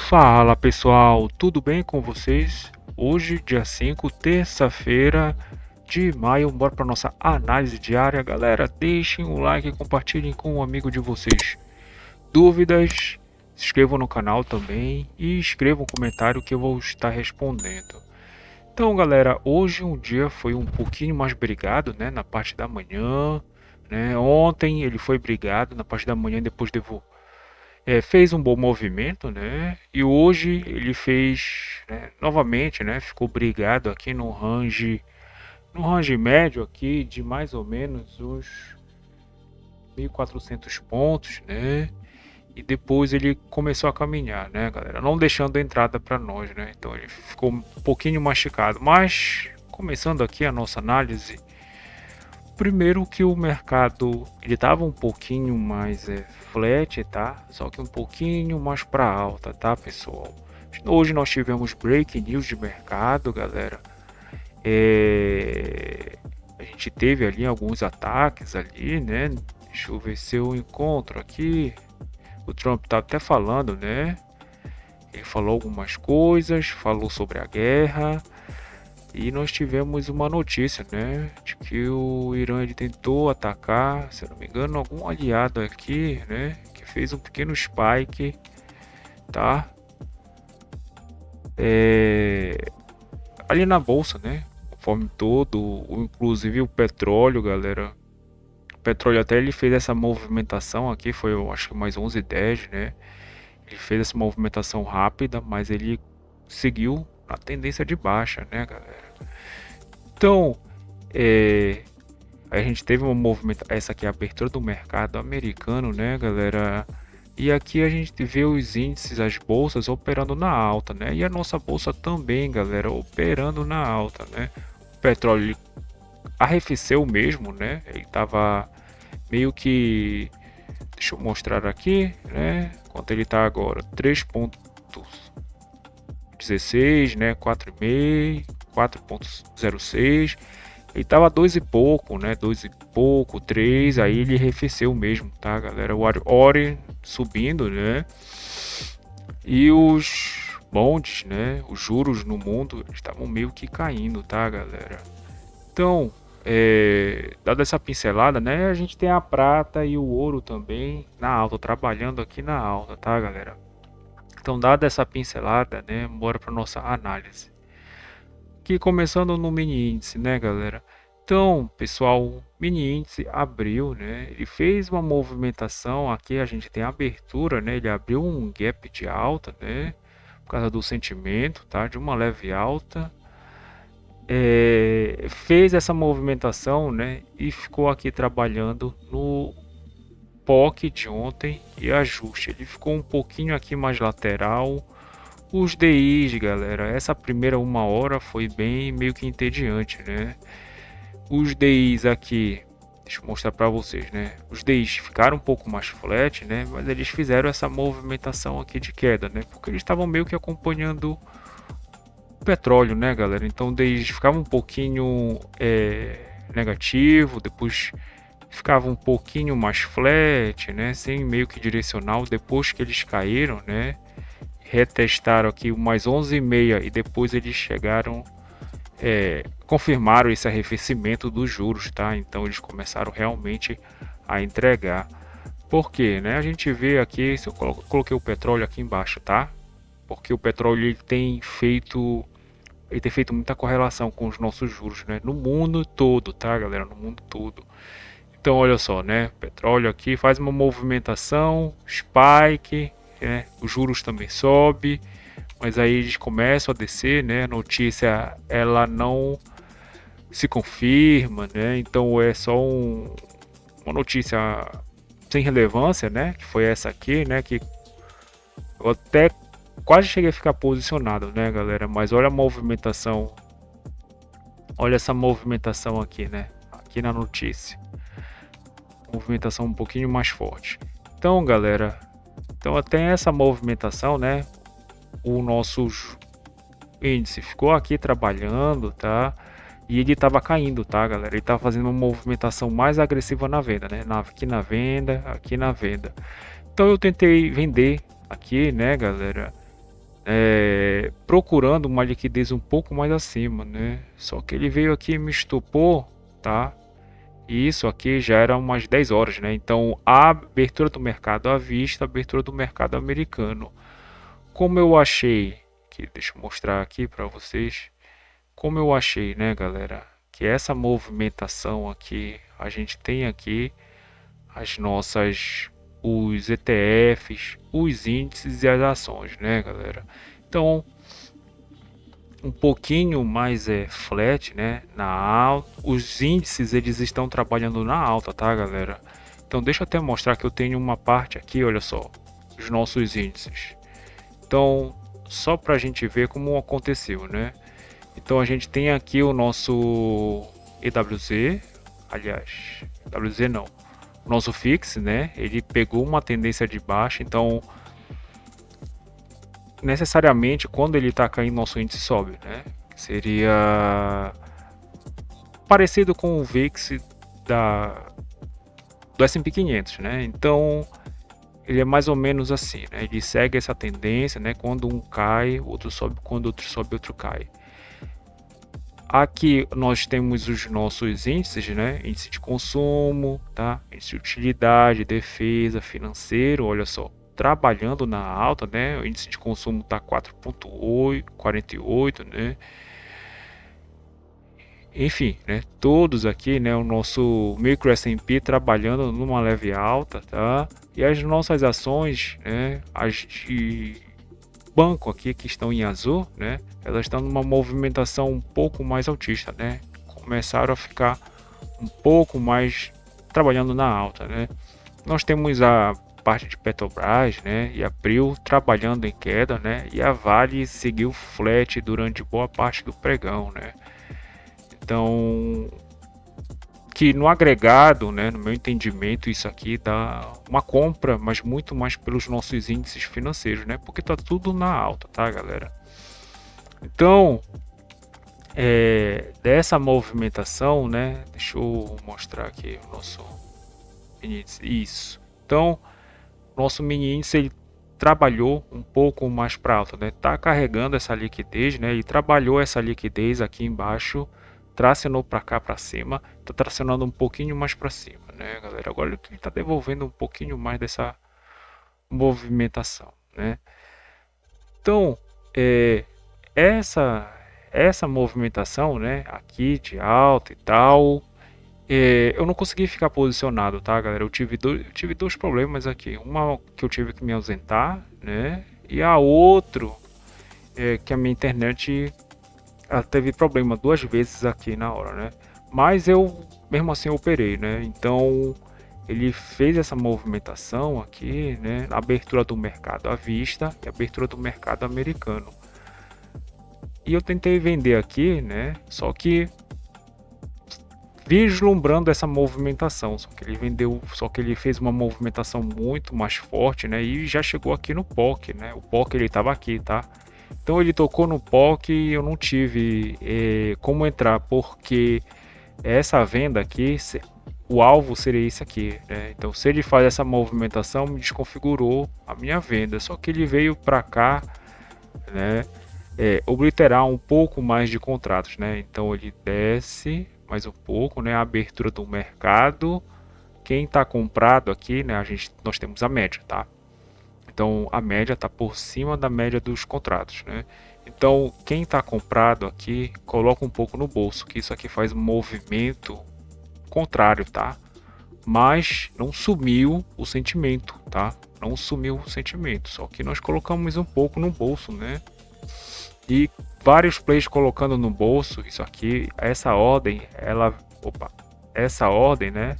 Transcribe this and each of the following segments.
Fala pessoal, tudo bem com vocês? Hoje, dia 5, terça-feira de maio, bora para nossa análise diária. Galera, deixem o like e compartilhem com um amigo de vocês. Dúvidas, se inscrevam no canal também e escrevam um comentário que eu vou estar respondendo. Então, galera, hoje um dia foi um pouquinho mais brigado, né, na parte da manhã, né? Ontem ele foi brigado na parte da manhã depois fez um bom movimento, né? E hoje ele fez, né, novamente, né? Ficou brigado aqui no range médio aqui de mais ou menos uns 1.400 pontos, né? E depois ele começou a caminhar, né, galera? Não deixando entrada para nós, né? Então ele ficou um pouquinho mastigado. Mas começando aqui a nossa análise, primeiro que o mercado ele estava um pouquinho mais flat, tá? Só que um pouquinho mais para alta, tá, pessoal? Hoje nós tivemos break news de mercado, galera. A gente teve ali alguns ataques ali, né? Deixa eu ver se eu encontro aqui. O Trump tá até falando, né? Ele falou algumas coisas, falou sobre a guerra. E nós tivemos uma notícia, né, de que o Irã ele tentou atacar, se eu não me engano, algum aliado aqui, né, que fez um pequeno spike, tá? É, ali na bolsa, né, conforme todo, inclusive o petróleo, galera. O petróleo até ele fez essa movimentação aqui, foi eu acho que mais 11:10, né? Ele fez essa movimentação rápida, mas ele seguiu na tendência de baixa, né, galera? Então, é, a gente teve uma movimento, essa aqui é a abertura do mercado americano, né, galera? E aqui a gente vê os índices, as bolsas operando na alta, né? E a nossa bolsa também, galera, operando na alta, né? O petróleo arrefeceu mesmo, né? Ele tava meio que, deixa eu mostrar aqui, né? Quanto ele tá agora, 3,16, né? 4,5, 4,06. Ele tava 2 e pouco, né? 2 e pouco, 3, aí ele arrefeceu mesmo, tá, galera? O Ori subindo, né? E os bonds, né? Os juros no mundo estavam meio que caindo, tá, galera? Então, dada essa pincelada, né? A gente tem a prata e o ouro também na alta, trabalhando aqui na alta, tá, galera? Então, dada essa pincelada, né? Bora para nossa análise. Que começando no mini índice, né, galera? Então, pessoal, o mini índice abriu, né? Ele fez uma movimentação aqui, a gente tem a abertura, né? Ele abriu um gap de alta, né? Por causa do sentimento, tá? De uma leve alta. Fez essa movimentação, né? E ficou aqui trabalhando no POC de ontem e ajuste. Ele ficou um pouquinho aqui mais lateral. Os DIs, galera, essa primeira uma hora foi bem meio que entediante, né? Os DIs aqui, deixa eu mostrar para vocês, né? Os DIs ficaram um pouco mais flat, né? Mas eles fizeram essa movimentação aqui de queda, né? Porque eles estavam meio que acompanhando o petróleo, né, galera? Então os DIs ficavam um pouquinho negativo, depois ficava um pouquinho mais flat, né? Sem meio que direcional, depois que eles caíram, né? Retestaram aqui mais 11,6 e depois eles chegaram, confirmaram esse arrefecimento dos juros, tá? Então eles começaram realmente a entregar. Por quê, né? A gente vê aqui, se eu coloquei o petróleo aqui embaixo, tá? Porque o petróleo ele tem feito muita correlação com os nossos juros, né? No mundo todo, tá, galera? No mundo todo. Então, olha só, né? Petróleo aqui faz uma movimentação, spike, né? Os juros também sobe, mas aí eles começam a descer, né? A notícia ela não se confirma, né? Então é só uma notícia sem relevância, né? Que foi essa aqui, né? Que eu até quase cheguei a ficar posicionado, né, galera? Mas olha a movimentação, olha essa movimentação aqui, né? Aqui na notícia, movimentação um pouquinho mais forte. Então, galera, então até essa movimentação, né? O nosso índice ficou aqui trabalhando, tá? E ele estava caindo, tá, galera? Ele estava fazendo uma movimentação mais agressiva na venda, né? Aqui na venda, aqui na venda. Então eu tentei vender aqui, né, galera? procurando uma liquidez um pouco mais acima, né? Só que ele veio aqui e me estopou, tá? E isso aqui já era umas 10 horas, né? Então a abertura do mercado à vista, a abertura do mercado americano. Como eu achei, que deixa eu mostrar aqui para vocês, como eu achei, né, galera, que essa movimentação aqui, a gente tem aqui as nossas os ETFs, os índices e as ações, né, galera? Então, um pouquinho mais flat, né, na alta. Os índices eles estão trabalhando na alta, tá, galera? Então, deixa eu até mostrar que eu tenho uma parte aqui, olha só, os nossos índices. Então, só para a gente ver como aconteceu, né? Então, a gente tem aqui o nosso EWZ, aliás, EWZ não, o nosso FIX, né? Ele pegou uma tendência de baixa, então necessariamente quando ele está caindo nosso índice sobe, né? Seria parecido com o VIX do S&P 500, né? Então ele é mais ou menos assim, né? Ele segue essa tendência, né? Quando um cai, outro sobe, quando outro sobe, outro cai. Aqui nós temos os nossos índices, né? Índice de consumo, tá? Índice de utilidade, defesa, financeiro, olha só, trabalhando na alta, né? O índice de consumo está 4,8, 48, né? Enfim, né? Todos aqui, né? O nosso micro S&P trabalhando numa leve alta, tá? E as nossas ações, né? As de banco aqui que estão em azul, né? Elas estão numa movimentação um pouco mais altista, né? Começaram a ficar um pouco mais trabalhando na alta, né? Nós temos a parte de Petrobras, né? E a Prio trabalhando em queda, né? E a Vale seguiu flat durante boa parte do pregão, né? Então, que no agregado, né, no meu entendimento, isso aqui dá uma compra, mas muito mais pelos nossos índices financeiros, né? Porque tá tudo na alta, tá, galera? Então, dessa movimentação, né? Deixa eu mostrar aqui o nosso mini índice. Isso. Então, nosso mini índice ele trabalhou um pouco mais para alta, né? Tá carregando essa liquidez, né? E trabalhou essa liquidez aqui embaixo, tracionou para cá para cima, tá tracionando um pouquinho mais para cima, né, galera? Agora ele está devolvendo um pouquinho mais dessa movimentação, né? Então, essa essa movimentação, né, aqui de alta e tal, eu não consegui ficar posicionado, tá, galera? Eu tive dois problemas aqui. Uma que eu tive que me ausentar, né? E a outro é que a minha internet ela teve problema duas vezes aqui na hora, né? Mas eu mesmo assim operei, né? Então ele fez essa movimentação aqui, né? Na abertura do mercado à vista e abertura do mercado americano. E eu tentei vender aqui, né? Só que vislumbrando essa movimentação, só que ele fez uma movimentação muito mais forte, né? E já chegou aqui no POC, né? O POC ele estava aqui, tá? Então ele tocou no POC e eu não tive como entrar, porque essa venda aqui, o alvo seria isso aqui, né? Então se ele faz essa movimentação, me desconfigurou a minha venda. Só que ele veio para cá, né? Obliterar um pouco mais de contratos, né? Então ele desce mais um pouco, né? A abertura do mercado. Quem está comprado aqui, né? Nós temos a média, tá? Então a média está por cima da média dos contratos, né? Então quem está comprado aqui coloca um pouco no bolso, que isso aqui faz um movimento contrário, tá? Mas não sumiu o sentimento, tá? Não sumiu o sentimento, só que nós colocamos um pouco no bolso, né? E vários players colocando no bolso isso aqui, essa ordem, essa ordem, né?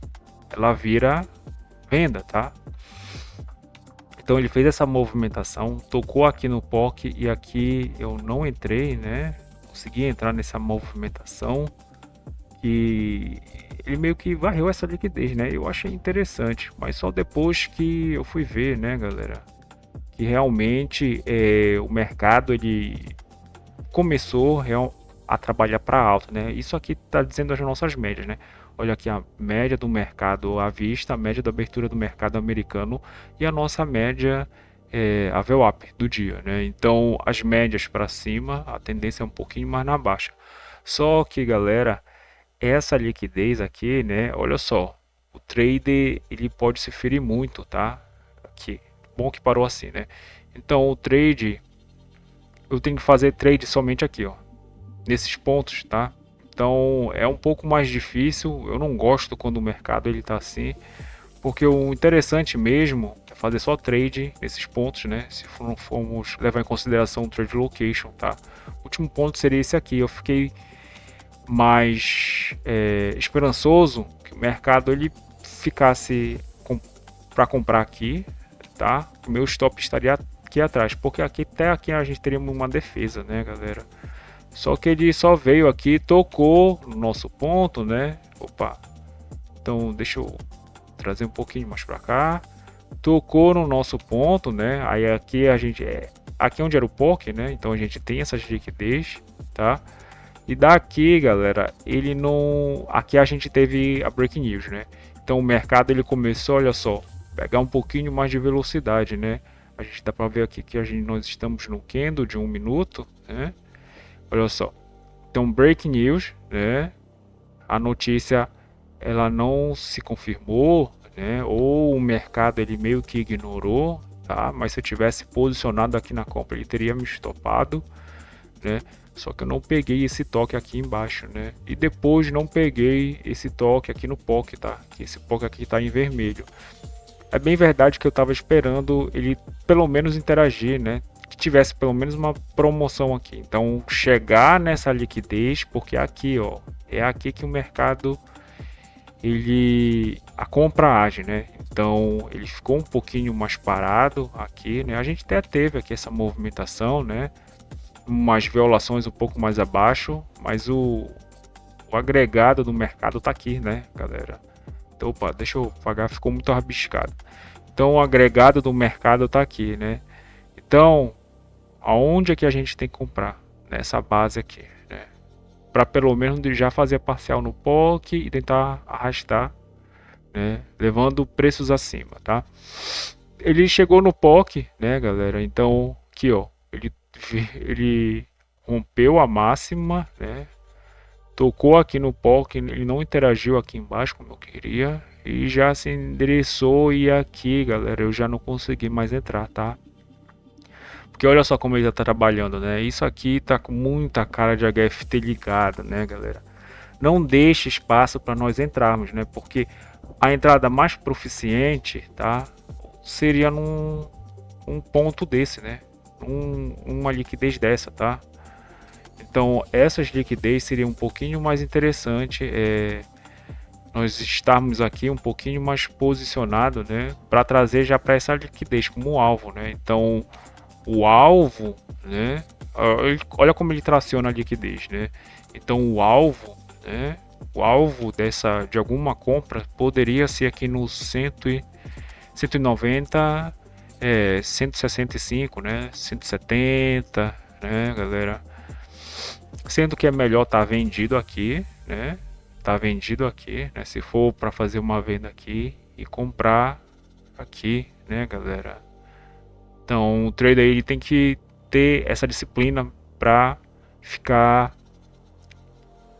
Ela vira venda, tá? Então ele fez essa movimentação, tocou aqui no POC e aqui eu não entrei, né? Consegui entrar nessa movimentação e ele meio que varreu essa liquidez, né? Eu achei interessante, mas só depois que eu fui ver, né, galera, que realmente o mercado ele começou a trabalhar para alta, né? Isso aqui está dizendo as nossas médias, né? Olha aqui a média do mercado à vista, a média da abertura do mercado americano e a nossa média a VWAP do dia, né? Então as médias para cima, a tendência é um pouquinho mais na baixa. Só que, galera, essa liquidez aqui, né? Olha só, o trader ele pode se ferir muito, tá? Aqui, bom que parou assim, né? Então o trade, eu tenho que fazer trade somente aqui, ó, nesses pontos, tá? Então é um pouco mais difícil. Eu não gosto quando o mercado ele tá assim, porque o interessante mesmo é fazer só trade nesses pontos, né? Se não formos levar em consideração o trade location, tá? O último ponto seria esse aqui. Eu fiquei mais esperançoso que o mercado ele ficasse para comprar aqui, tá? O meu stop estaria aqui atrás, porque aqui até aqui a gente teria uma defesa, né, galera? Só que ele só veio aqui, tocou no nosso ponto, né? Opa. Então deixa eu trazer um pouquinho mais para cá. Tocou no nosso ponto, né? Aí aqui a gente aqui onde era o POC, né? Então a gente tem essas liquidez, tá? E daqui, galera, ele não, aqui a gente teve a breaking news, né? Então o mercado ele começou, olha só, pegar um pouquinho mais de velocidade, né? A gente dá para ver aqui que nós estamos no candle de 1 minuto, né? Olha só. Então breaking news, né? A notícia ela não se confirmou, né? Ou o mercado ele meio que ignorou, tá? Mas se eu tivesse posicionado aqui na compra, ele teria me estopado, né? Só que eu não peguei esse toque aqui embaixo, né? E depois não peguei esse toque aqui no POC, tá? Que esse POC aqui tá em vermelho. É bem verdade que eu tava esperando ele pelo menos interagir, né? Que tivesse pelo menos uma promoção aqui. Então chegar nessa liquidez, porque aqui, ó, é aqui que o mercado a compra age, né? Então ele ficou um pouquinho mais parado aqui, né? A gente até teve aqui essa movimentação, né? Umas violações um pouco mais abaixo, mas o agregado do mercado tá aqui, né, galera? Então, opa, deixa eu pagar, ficou muito rabiscado. Então o agregado do mercado tá aqui, né? Então, aonde é que a gente tem que comprar? Nessa base aqui, né? Para pelo menos já fazer a parcial no POC e tentar arrastar, né? Levando preços acima, tá? Ele chegou no POC, né, galera? Então, aqui, ó, ele rompeu a máxima, né? Tocou aqui no POC, ele não interagiu aqui embaixo como eu queria e já se endereçou e aqui, galera, eu já não consegui mais entrar, tá? Porque olha só como ele tá trabalhando, né? Isso aqui tá com muita cara de HFT ligada, né, galera? Não deixe espaço para nós entrarmos, né? Porque a entrada mais proficiente, tá? Seria um ponto desse, né? Uma liquidez dessa, tá? Então essas liquidez seria um pouquinho mais interessante, nós estarmos aqui um pouquinho mais posicionado, né? Para trazer já para essa liquidez como alvo, né? Então o alvo, né? Olha como ele traciona a liquidez, né? Então o alvo, né? O alvo de alguma compra poderia ser aqui no 190, 165, né? 170, né, galera? Sendo que é melhor estar vendido aqui, né? Tá vendido aqui, né? Se for para fazer uma venda aqui e comprar aqui, né, galera? Então o trader ele tem que ter essa disciplina para ficar,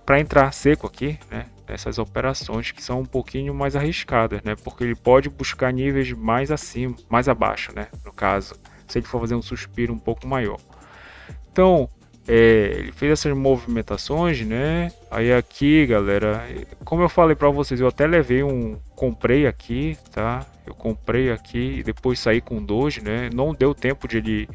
para entrar seco aqui, né? Essas operações que são um pouquinho mais arriscadas, né? Porque ele pode buscar níveis mais acima, mais abaixo, né? No caso, se ele for fazer um suspiro um pouco maior. Então, ele fez essas movimentações, né? Aí aqui, galera, como eu falei para vocês, eu até levei comprei aqui, tá? Eu comprei aqui e depois saí com dois, né? Não deu tempo de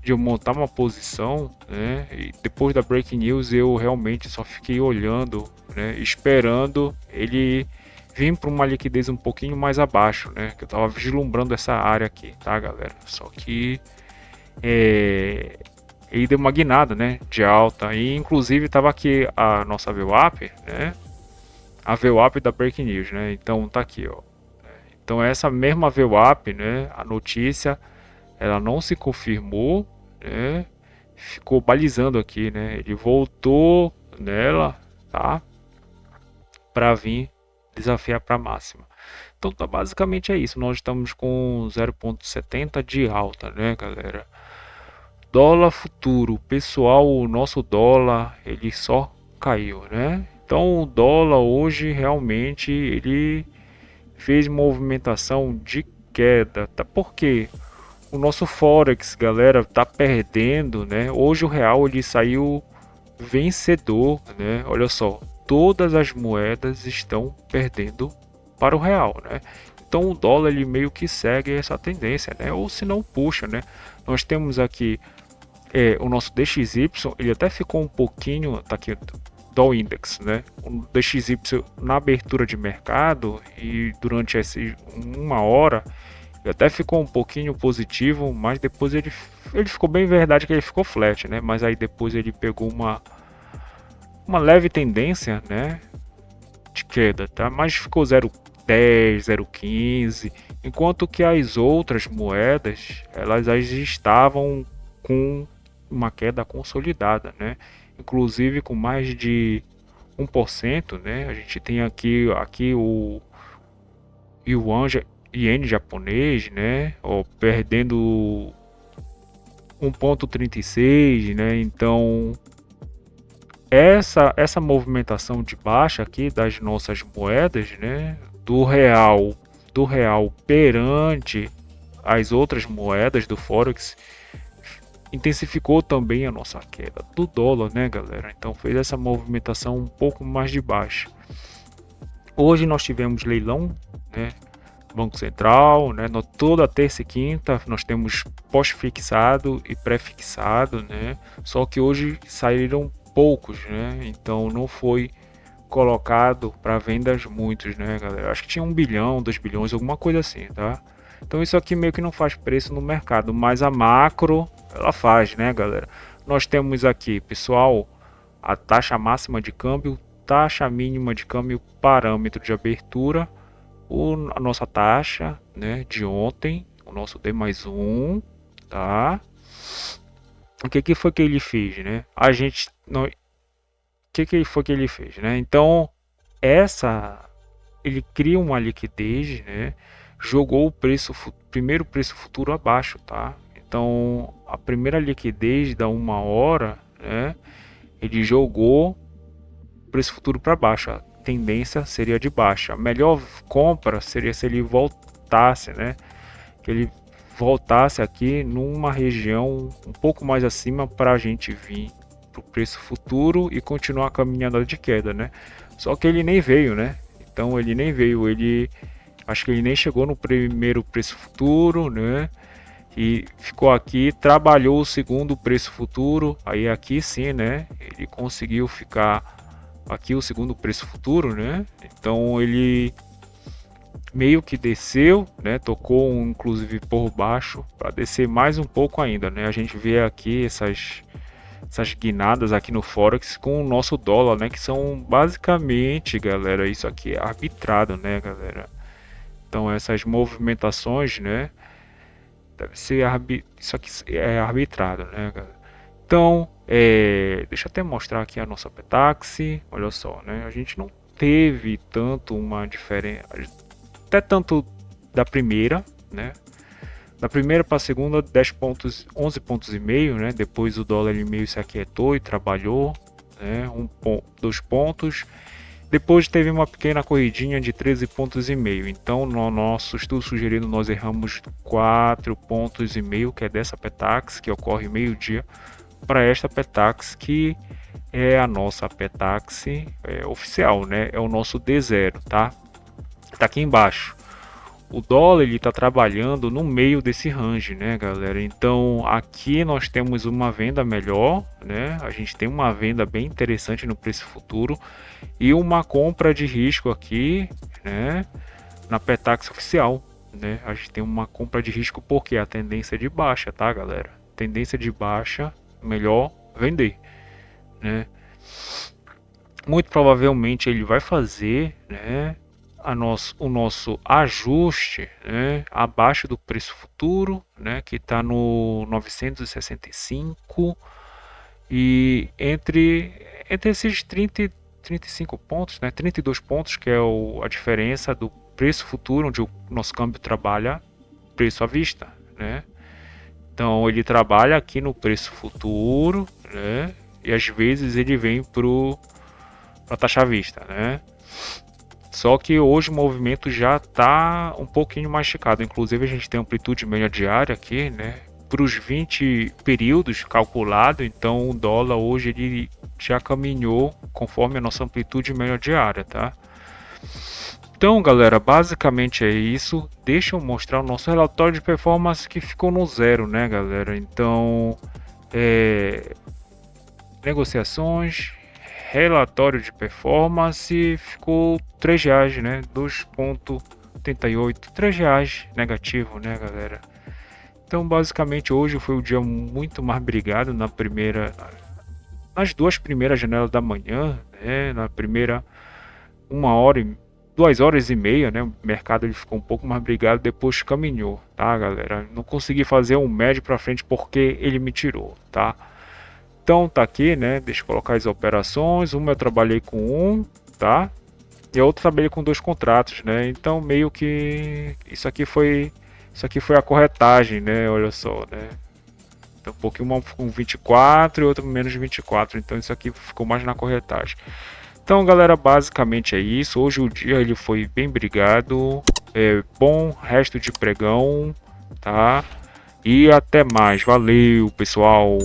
eu montar uma posição, né? E depois da breaking news eu realmente só fiquei olhando, né? Esperando ele vir para uma liquidez um pouquinho mais abaixo, né? Que eu tava vislumbrando essa área aqui, tá, galera? Só que ele deu uma guinada, né? De alta e inclusive tava aqui a nossa VWAP, né? A VWAP da breaking news, né? Então tá aqui, ó. Então essa mesma VWAP, né? A notícia ela não se confirmou, né? Ficou balizando aqui, né? Ele voltou nela, tá? Para vir, desafiar para a máxima. Então tá, basicamente é isso. Nós estamos com 0,70 de alta, né, galera? Dólar futuro, pessoal, o nosso dólar ele só caiu, né? Então o dólar hoje realmente ele fez movimentação de queda, tá? Porque o nosso Forex, galera, tá perdendo, né? Hoje o real ele saiu vencedor, né? Olha só, todas as moedas estão perdendo para o real, né? Então o dólar ele meio que segue essa tendência, né? Ou se não puxa, né? Nós temos aqui o nosso DXY, ele até ficou um pouquinho, tá aqui do index, né? O DXY na abertura de mercado e durante uma hora ele até ficou um pouquinho positivo, mas depois ele ficou bem verdade que ele ficou flat, né? Mas aí depois ele pegou uma leve tendência, né, de queda, tá? Mas ficou 0,10, 0,15, enquanto que as outras moedas, elas estavam com uma queda consolidada, né? Inclusive com mais de 1%, né? A gente tem aqui o yuan, iene japonês, né? Ó, perdendo 1,36, né? Então essa movimentação de baixa aqui das nossas moedas, né, do real perante as outras moedas do Forex intensificou também a nossa queda do dólar, né, galera? Então fez essa movimentação um pouco mais de baixa. Hoje nós tivemos leilão, né, Banco Central, né, toda terça e quinta nós temos pós-fixado e pré-fixado, né? Só que hoje saíram poucos, né? Então não foi colocado para vendas muitos, né, galera? Acho que tinha 1 bilhão, 2 bilhões, alguma coisa assim, tá? Então isso aqui meio que não faz preço no mercado, mas a macro ela faz, né, galera? Nós temos aqui, pessoal, a taxa máxima de câmbio, taxa mínima de câmbio, parâmetro de abertura, a nossa taxa, né, de ontem, o nosso D mais um, tá? O que foi que ele fez, né? A gente não, que foi que ele fez, né? Então, ele cria uma liquidez, né? Jogou o primeiro preço futuro abaixo, tá? Então, a primeira liquidez da uma hora, né? Ele jogou o preço futuro para baixo. A tendência seria de baixa. A melhor compra seria se ele voltasse, né? Que ele voltasse aqui numa região um pouco mais acima para a gente vir para o preço futuro e continuar a caminhada de queda, né? Só que ele nem veio, né? Então ele nem veio, acho que ele nem chegou no primeiro preço futuro, né? E ficou aqui, trabalhou o segundo preço futuro, aí aqui sim, né? Ele conseguiu ficar aqui o segundo preço futuro, né? Então ele meio que desceu, né? Tocou inclusive por baixo para descer mais um pouco ainda, né? A gente vê aqui essas guinadas aqui no Forex com o nosso dólar, né? Que são basicamente, galera, isso aqui é arbitrado, né, galera? Então essas movimentações, né? Deve ser isso aqui é arbitrado, né, galera? Então, deixa eu até mostrar aqui a nossa Petax. Olha só, né? A gente não teve tanto uma diferença, até tanto da primeira, né? Da primeira para a segunda, 10 pontos, 11 pontos e meio, né? Depois o dólar ele meio se aquietou e trabalhou, né? 2 pontos. Depois teve uma pequena corridinha de 13 pontos e meio. Então, no nosso estudo sugerido, nós erramos 4 pontos e meio, que é dessa Petax, que ocorre meio-dia, para esta Petax, que é a nossa Petax oficial, né? É o nosso D0, tá? Tá aqui embaixo. O dólar ele está trabalhando no meio desse range, né, galera? Então aqui nós temos uma venda melhor, né? A gente tem uma venda bem interessante no preço futuro e uma compra de risco aqui, né? Na Petax oficial, né? A gente tem uma compra de risco porque a tendência é de baixa, tá, galera? Tendência de baixa, melhor vender, né? Muito provavelmente ele vai fazer, né? O nosso ajuste, né, abaixo do preço futuro, né, que está no 965 e entre esses 35 pontos, né? 32 pontos, que é a diferença do preço futuro, onde o nosso câmbio trabalha preço à vista, né? Então ele trabalha aqui no preço futuro, né? E às vezes ele vem para taxa à vista, né? Só que hoje o movimento já está um pouquinho mais esticado. Inclusive a gente tem amplitude média diária aqui, né? Para os 20 períodos calculado, então o dólar hoje ele já caminhou conforme a nossa amplitude média diária, tá? Então, galera, basicamente é isso. Deixa eu mostrar o nosso relatório de performance que ficou no zero, né, galera? Então, negociações, relatório de performance ficou R$ 3, né? 2,88, R$ 3 negativo, né, galera? Então, basicamente hoje foi o dia muito mais brigado nas duas primeiras janelas da manhã, né? Na primeira 1 hora, 2 horas e meia, né? O mercado ele ficou um pouco mais brigado, depois caminhou, tá, galera? Não consegui fazer um médio para frente porque ele me tirou, tá? Então tá aqui, né? Deixa eu colocar as operações. Uma eu trabalhei com um, tá? E a outra eu trabalhei com 2 contratos, né? Então meio que isso aqui foi a corretagem, né? Olha só, né? Então um pouquinho uma com 24 e outra com menos de 24. Então isso aqui ficou mais na corretagem. Então, galera, basicamente é isso. Hoje o dia ele foi bem brigado. Bom resto de pregão, tá? E até mais. Valeu, pessoal.